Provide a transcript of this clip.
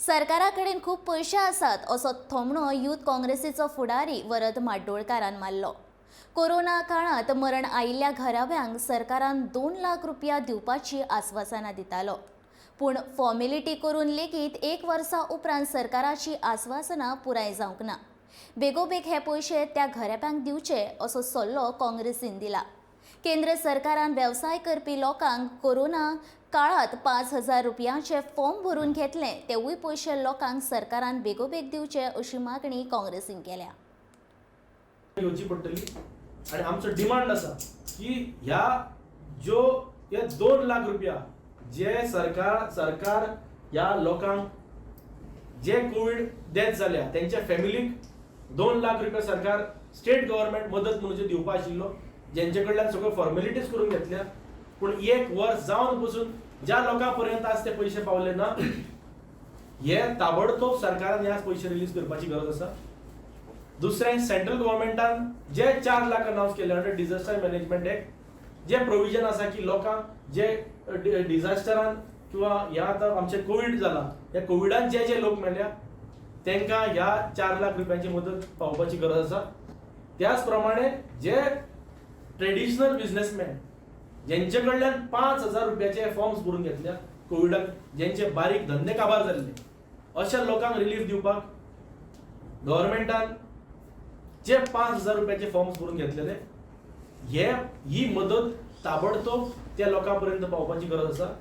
सरकारा कडेन खूब पयशे आसात असो थोमणो यूथ काँग्रेसीचो फुडारी वरद माड्डोळकारान मारलो. कोरोना काळांत मरण आयिल्ल्या घराब्यांक सरकारान 2 लाख रुपया दिवपाची आस्वासना दितालो. पूण फॉर्मेलिटी करून लेगीत 1 वर्सा उपरांत सरकाराची आस्वासना पुराय जावंक ना. बेगोबेग हे पयशे त्या घराब्यांक दिवचे असो सल्लो काँग्रेसीन दिला. केंद्र सरकारान वेवसाय करपी लोकांक कोरोना काळात 5,000 रुपयांचे फॉर्म भरून घेतले तेवूय पयशे लोकांक सरकारान बेगोबेग दिवचे अशी मागणी काँग्रेसीन केल्या. येवची पडटली आणि आमचो डिमांड आसा की ह्या जो हे 2 लाख रुपया जे सरकार ह्या लोकांक जे कोविड डेथ जाल्या त्यांच्या फॅमिलीक 2 लाख रुपया सरकार स्टेट गव्हर्नमेंट मदत म्हणून दिवपा आशिल्लो, ज्यांचे कडल्यान सगळ्यो फॉर्मेलिटीज करून घेतल्या. पूण 1 वर्स जावन पसून ज्या लोकांपर्यंत आज ते पयशे पावले ना, हे ताबडतोब सरकारान ह्या पयशे रिलीज करपाची गरज आसा. दुसरें, सेंट्रल गव्हर्नमेंटान जे 4 लाख अनाउन्स केले अंडर डिझास्टर मॅनेजमेंट एक्ट, जे प्रोविजन आसा की लोकांक जे डिझास्टरान किंवा ह्या आतां आमचे कोविड जाला या कोविडान जे लोक मेल्या तांकां ह्या 4 लाख रुपयांची मदत पावपाची गरज आसा. त्याच प्रमाणे जे ट्रेडिशनल बिझनेसमॅन ज्यांचे कडल्यान 5,000 रुपयाचे फॉर्म्स भरून घेतल्या कोविडाक, ज्यांचे बारीक धंदे काबार जाल्ले, अशा लोकांक रिलीफ दिवपाक गव्हर्नमेंटान जे 5,000 रुपयाचे फॉर्म्स भरून घेतलेले ही मदत ताबडतोब त्या लोकांपर्यंत पावपाची गरज आसा.